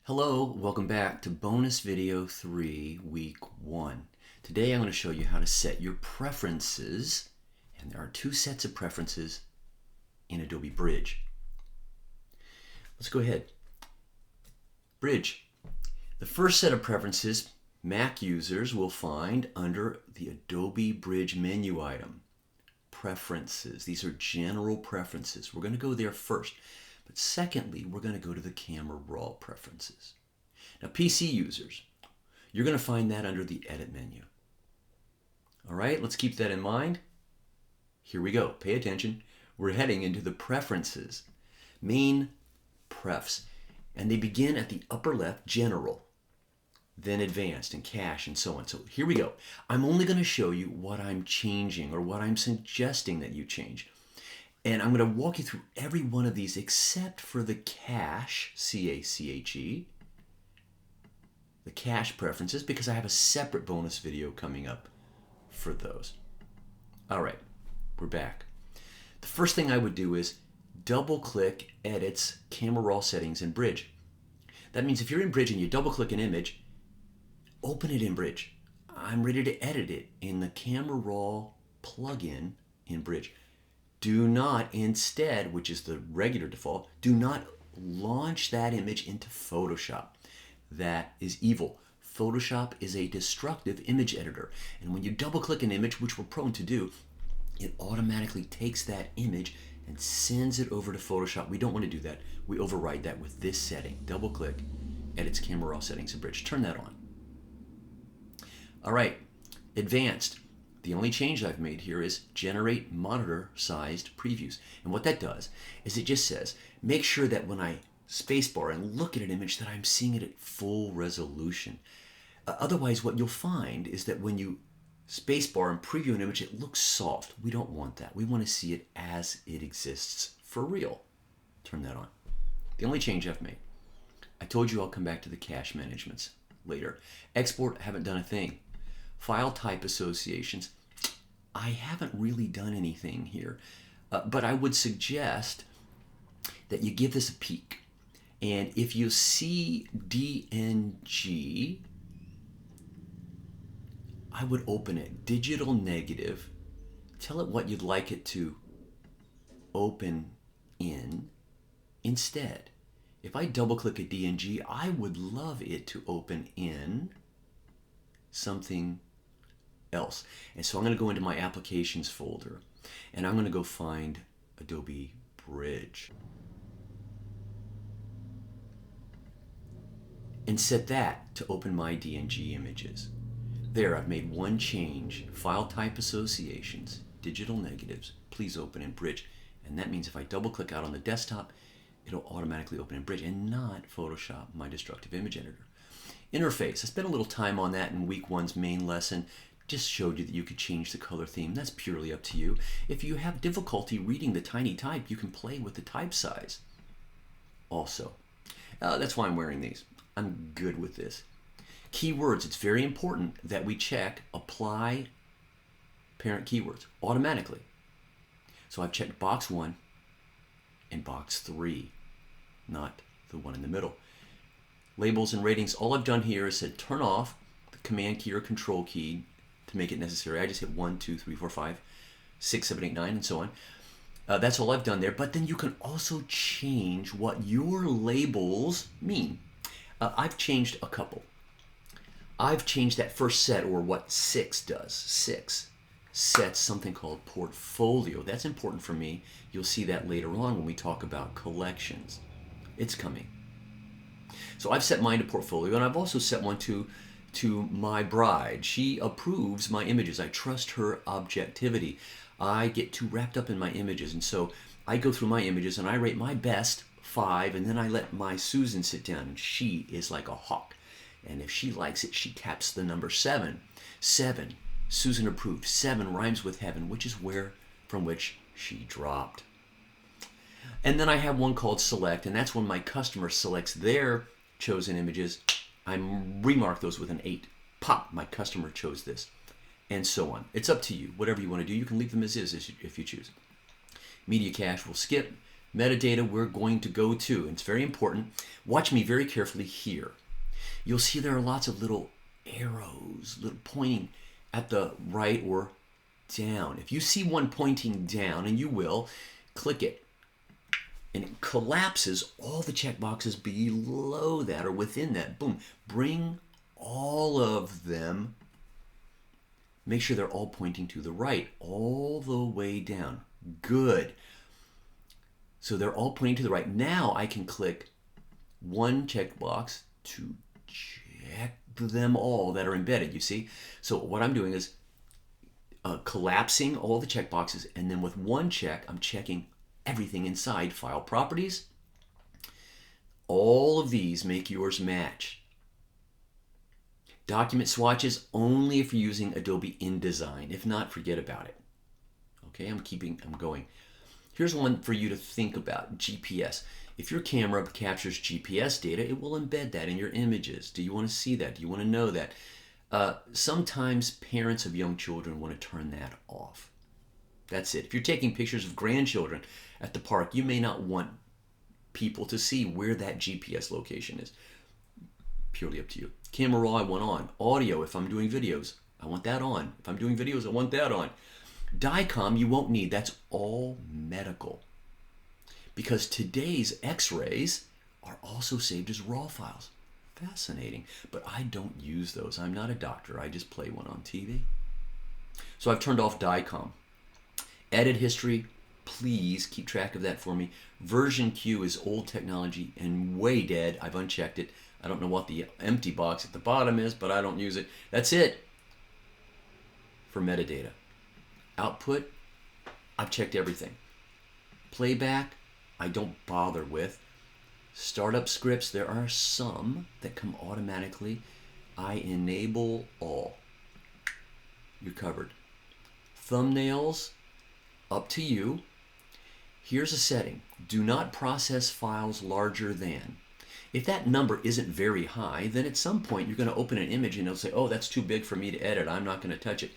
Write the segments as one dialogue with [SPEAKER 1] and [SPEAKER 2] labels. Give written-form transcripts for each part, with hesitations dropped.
[SPEAKER 1] Hello, welcome back to bonus video 3, week 1. Today I'm going to show you how to set your preferences, and there are two sets of preferences in Adobe Bridge. Let's go ahead. Bridge. The first set of preferences Mac users will find under the Adobe Bridge menu item. Preferences. These are general preferences. We're going to go there first. But secondly, we're going to go to the camera raw preferences. Now, PC users, you're going to find that under the edit menu. All right, let's keep that in mind. Here we go. Pay attention. We're heading into the preferences. Main prefs. And they begin at the upper left, general, then advanced and cache and so on. So here we go. I'm only going to show you what I'm changing or what I'm suggesting that you change. And I'm going to walk you through every one of these except for the cache, C-A-C-H-E, the cache preferences, because I have a separate bonus video coming up for those. All right, we're back. The first thing I would do is double-click Edit's Camera Raw Settings in Bridge. That means if you're in Bridge and you double-click an image, open it in Bridge. I'm ready to edit it in the Camera Raw plugin in Bridge. Do not instead, which is the regular default, do not launch that image into Photoshop. That is evil. Photoshop is a destructive image editor. And when you double click an image, which we're prone to do, it automatically takes that image and sends it over to Photoshop. We don't want to do that. We override that with this setting. Double click, Edit's Camera Raw Settings in Bridge. Turn that on. All right, advanced. The only change I've made here is generate monitor-sized previews. And what that does is it just says, make sure that when I spacebar and look at an image that I'm seeing it at full resolution. Otherwise, what you'll find is that when you spacebar and preview an image, it looks soft. We don't want that. We want to see it as it exists for real. Turn that on. The only change I've made. I told you I'll come back to the cache managements later. Export, haven't done a thing. File type associations, I haven't really done anything here, but I would suggest that you give this a peek. And if you see DNG, I would open it, digital negative, tell it what you'd like it to open in instead. If I double click a DNG, I would love it to open in something else. And so I'm going to go into my applications folder and I'm going to go find Adobe Bridge and set that to open my DNG images. There, I've made one change. File type associations, digital negatives, please open in Bridge. And that means if I double click out on the desktop, it'll automatically open in Bridge and not Photoshop, my destructive image editor. Interface, I spent a little time on that in week 1's main lesson. Just showed you that you could change the color theme. That's purely up to you. If you have difficulty reading the tiny type, you can play with the type size also. That's why I'm wearing these. I'm good with this. Keywords, it's very important that we check apply parent keywords automatically. So I've checked box 1 and box 3, not the one in the middle. Labels and ratings, all I've done here is said turn off the command key or control key to make it necessary. I just hit 1, 2, 3, 4, 5, 6, 7, 8, 9, and so on. That's all I've done there. But then you can also change what your labels mean. I've changed a couple. I've changed that first set, or what 6 does. 6 sets something called portfolio. That's important for me. You'll see that later on when we talk about collections. It's coming. So I've set mine to portfolio, and I've also set one to my bride. She approves my images. I trust her objectivity. I get too wrapped up in my images, and so I go through my images and I rate my best 5, and then I let my Susan sit down, and she is like a hawk. And if she likes it, she taps the number 7. 7, Susan approved. 7 rhymes with heaven, which is from which she dropped. And then I have one called select, and that's when my customer selects their chosen images. I remark those with an 8. Pop, my customer chose this, and so on. It's up to you. Whatever you want to do, you can leave them as is if you choose. Media cache will skip. metadata we're going to go to. And it's very important. Watch me very carefully here. You'll see there are lots of little arrows, little pointing at the right or down. If you see one pointing down, and you will, click it. And it collapses all the checkboxes below that or within that. Boom. Bring all of them. Make sure they're all pointing to the right, all the way down. Good. So they're all pointing to the right. Now I can click one checkbox to check them all that are embedded, you see? So what I'm doing is collapsing all the checkboxes, and then with one check, I'm checking everything inside. File properties. All of these make yours match. Document swatches only if you're using Adobe InDesign. If not, forget about it. Okay, I'm going. Here's one for you to think about, GPS. If your camera captures GPS data, it will embed that in your images. Do you want to see that? Do you want to know that? Sometimes parents of young children want to turn that off. That's it. If you're taking pictures of grandchildren at the park, you may not want people to see where that GPS location is. Purely up to you. Camera raw, I want on. Audio, if I'm doing videos, I want that on. If I'm doing videos, I want that on. DICOM, you won't need. That's all medical. Because today's x-rays are also saved as raw files. Fascinating. But I don't use those. I'm not a doctor. I just play one on TV. So I've turned off DICOM. Edit history, please keep track of that for me. Version Q is old technology and way dead. I've unchecked it. I don't know what the empty box at the bottom is, but I don't use it. That's it for metadata. Output, I've checked everything. Playback, I don't bother with. Startup scripts, there are some that come automatically. I enable all. You're covered. Thumbnails, up to you. Here's a setting. Do not process files larger than. If that number isn't very high, then at some point you're going to open an image and it'll say, oh, that's too big for me to edit. I'm not going to touch it.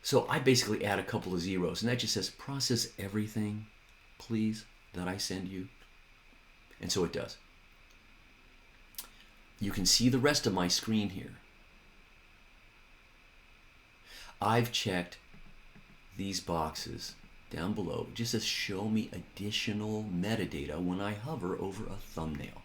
[SPEAKER 1] So I basically add a couple of zeros, and that just says process everything, please, that I send you. And so it does. You can see the rest of my screen here. I've checked these boxes down below. It just says show me additional metadata when I hover over a thumbnail.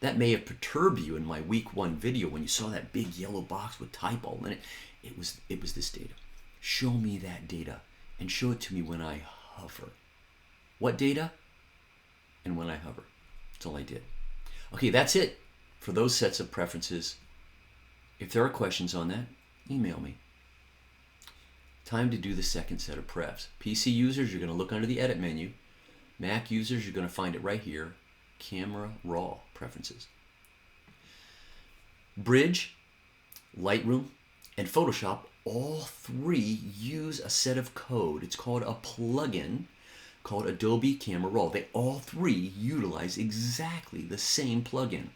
[SPEAKER 1] That may have perturbed you in my week 1 video when you saw that big yellow box with type all in it. It was this data. Show me that data and show it to me when I hover. What data? And when I hover. That's all I did. Okay, that's it for those sets of preferences. If there are questions on that, email me. Time to do the second set of prefs. PC users, you're going to look under the edit menu. Mac users, you're going to find it right here. Camera raw preferences. Bridge, Lightroom, and Photoshop, all three use a set of code. It's called a plugin called Adobe Camera Raw. They all three utilize exactly the same plugin.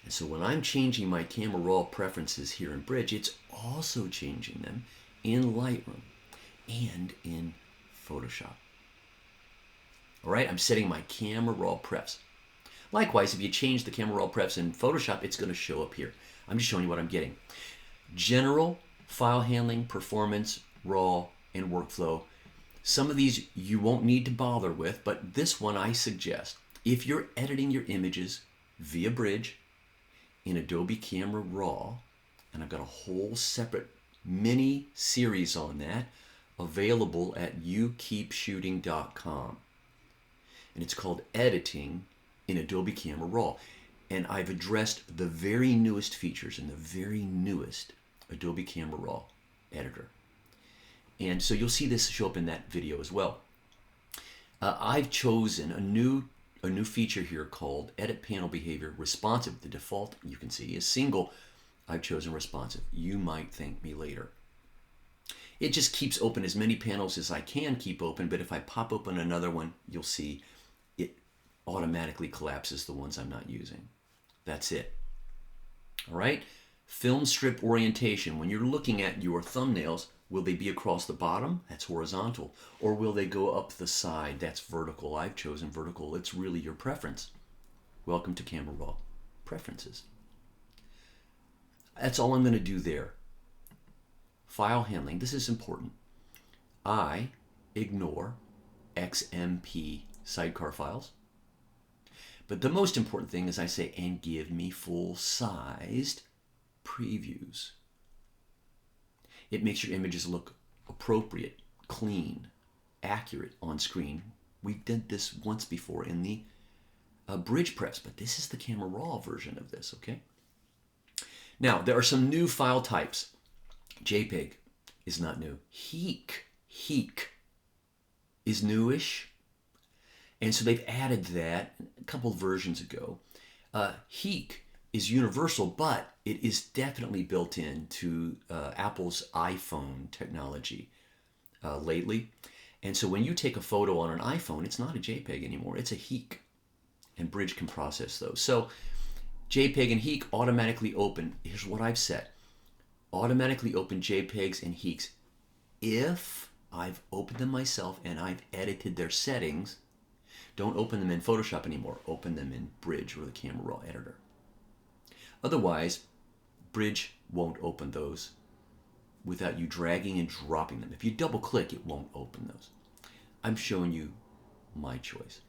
[SPEAKER 1] And so when I'm changing my Camera Raw preferences here in Bridge, it's also changing them in Lightroom and in Photoshop. All right, I'm setting my Camera Raw prefs. Likewise, if you change the Camera Raw prefs in Photoshop, it's going to show up here. I'm just showing you what I'm getting. General, file handling, performance, raw, and workflow. Some of these you won't need to bother with, but this one I suggest. If you're editing your images via Bridge in Adobe Camera Raw, and I've got a whole separate mini series on that available at youkeepshooting.com. And it's called Editing in Adobe Camera Raw. And I've addressed the very newest features in the very newest Adobe Camera Raw editor. And so you'll see this show up in that video as well. I've chosen a new feature here called Edit Panel Behavior Responsive. The default, you can see, is single. I've chosen responsive. You might thank me later. It just keeps open as many panels as I can keep open, but if I pop open another one, you'll see it automatically collapses the ones I'm not using. That's it. All right? Film strip orientation. When you're looking at your thumbnails, Will they be across the bottom? That's horizontal. Or will they go up the side? That's vertical. I've chosen vertical. It's really your preference. Welcome to Camera Raw Preferences. That's all I'm going to do there. File handling. This is important. I ignore XMP sidecar files. But the most important thing is I say, and give me full-sized previews. It makes your images look appropriate, clean, accurate on screen. We did this once before in the Bridge preps, but this is the Camera Raw version of this, okay? Now, there are some new file types. JPEG is not new. Heek is newish. And so they've added that a couple of versions ago. Heek is universal, but it is definitely built into Apple's iPhone technology lately. And so when you take a photo on an iPhone, it's not a JPEG anymore. It's a Heek. And Bridge can process those. So JPEG and Heek automatically open. Here's what I've set. Automatically open JPEGs and Heeks if I've opened them myself and I've edited their settings. Don't open them in Photoshop anymore. Open them in Bridge or the Camera Raw editor. Otherwise, Bridge won't open those without you dragging and dropping them. If you double click, it won't open those. I'm showing you my choice.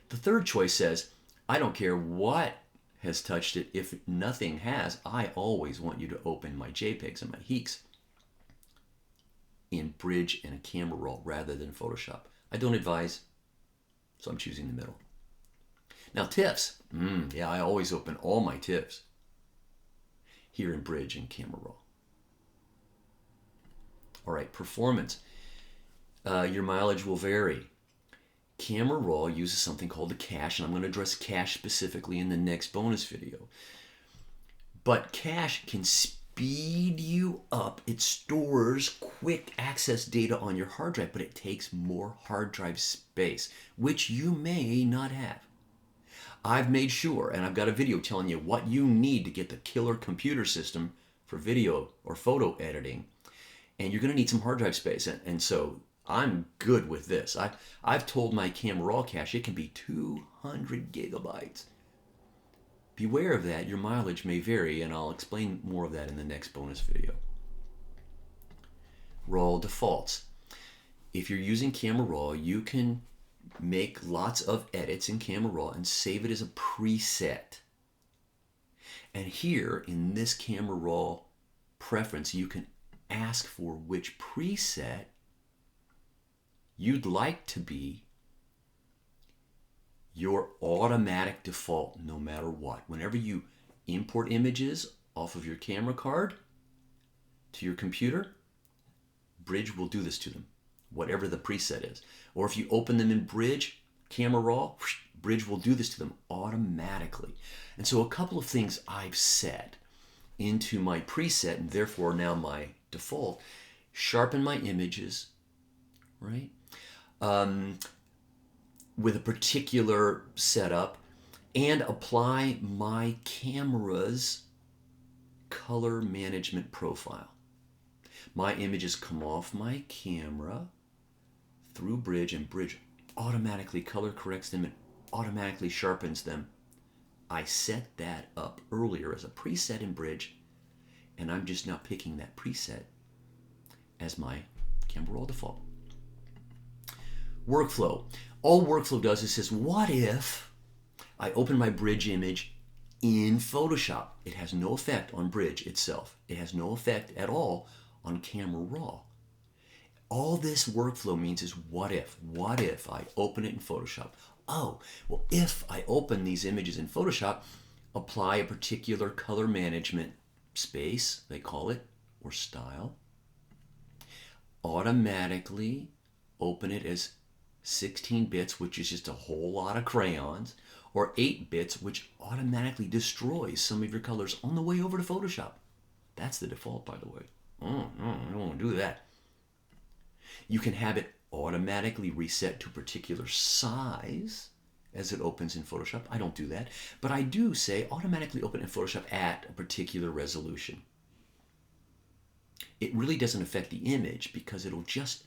[SPEAKER 1] The third choice says, I don't care what has touched it. If nothing has, I always want you to open my JPEGs and my Heeks in Bridge and a Camera Raw rather than Photoshop. I don't advise, so I'm choosing the middle. Now TIFFs. Yeah, I always open all my TIFFs here in Bridge and Camera Raw. All right, performance. Your mileage will vary. Camera Raw uses something called a cache, and I'm going to address cache specifically in the next bonus video. But cache can speed you up. It stores quick access data on your hard drive, but it takes more hard drive space, which you may not have. I've made sure, and I've got a video telling you what you need to get the killer computer system for video or photo editing, and you're going to need some hard drive space, and so I'm good with this. I've told my Camera Raw cache it can be 200 gigabytes. Beware of that. Your mileage may vary, and I'll explain more of that in the next bonus video. Raw defaults. If you're using Camera Raw, you can make lots of edits in Camera Raw and save it as a preset. And here in this Camera Raw preference, you can ask for which preset you'd like to be your automatic default no matter what. Whenever you import images off of your camera card to your computer, Bridge will do this to them, whatever the preset is. Or if you open them in Bridge, Camera Raw, Bridge will do this to them automatically. And so a couple of things I've set into my preset, and therefore now my default: sharpen my images, right? With a particular setup, and apply my camera's color management profile. My images come off my camera through Bridge, and Bridge automatically color corrects them and automatically sharpens them. I set that up earlier as a preset in Bridge, and I'm just now picking that preset as my Camera Raw default. Workflow. All workflow does is says, what if I open my Bridge image in Photoshop? It has no effect on Bridge itself. It has no effect at all on Camera Raw. All this workflow means is what if? What if I open it in Photoshop? Oh, well, if I open these images in Photoshop, apply a particular color management space, they call it, or style, automatically open it as 16 bits, which is just a whole lot of crayons, or 8 bits, which automatically destroys some of your colors on the way over to Photoshop. That's the default, by the way. I don't want to do that. You can have it automatically reset to a particular size as it opens in Photoshop. I don't do that, but I do say automatically open in Photoshop at a particular resolution. it really doesn't affect the image because it'll just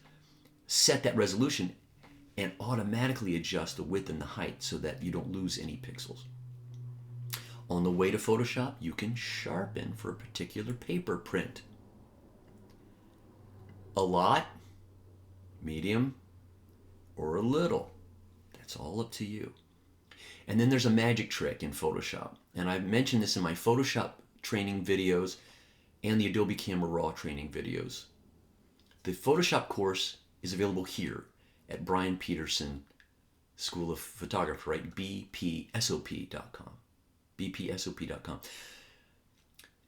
[SPEAKER 1] set that resolution and automatically adjust the width and the height so that you don't lose any pixels. On the way to Photoshop, you can sharpen for a particular paper print. A lot, medium, or a little. That's all up to you. And then there's a magic trick in Photoshop. And I've mentioned this in my Photoshop training videos and the Adobe Camera Raw training videos. The Photoshop course is available here at Brian Peterson School of Photography, right? bpsop.com. bpsop.com.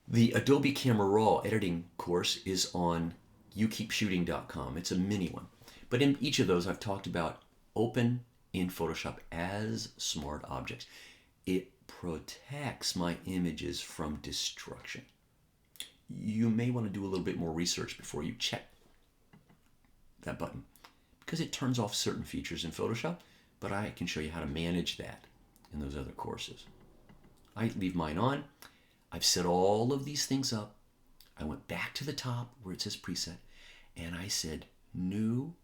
[SPEAKER 1] The Adobe Camera Raw editing course is on youkeepshooting.com. It's a mini one. But in each of those, I've talked about open in Photoshop as smart objects. It protects my images from destruction. You may want to do a little bit more research before you check that button because it turns off certain features in Photoshop, but I can show you how to manage that in those other courses. I leave mine on. I've set all of these things up. I went back to the top where it says preset and I said new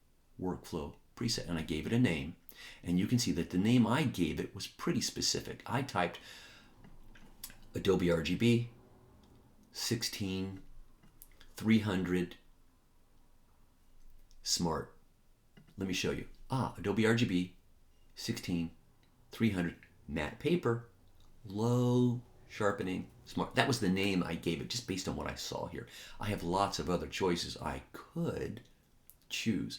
[SPEAKER 1] workflow preset and I gave it a name. And you can see that the name I gave it was pretty specific. I typed Adobe RGB 16300 Smart. Let me show you. Adobe RGB 16300 matte paper, low sharpening smart. That was the name I gave it just based on what I saw here. I have lots of other choices I could choose.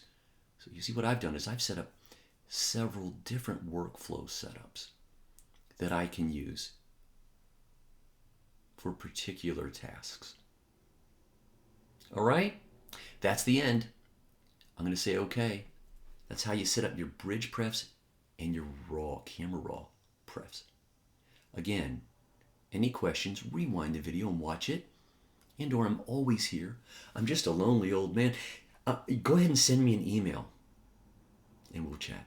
[SPEAKER 1] So you see what I've done is I've set up several different workflow setups that I can use for particular tasks. All right, that's the end. I'm going to say okay. That's how you set up your bridge prefs and your raw, camera raw prefs. Again, any questions, rewind the video and watch it. And/or I'm always here. I'm just a lonely old man. Go ahead and send me an email and we'll chat.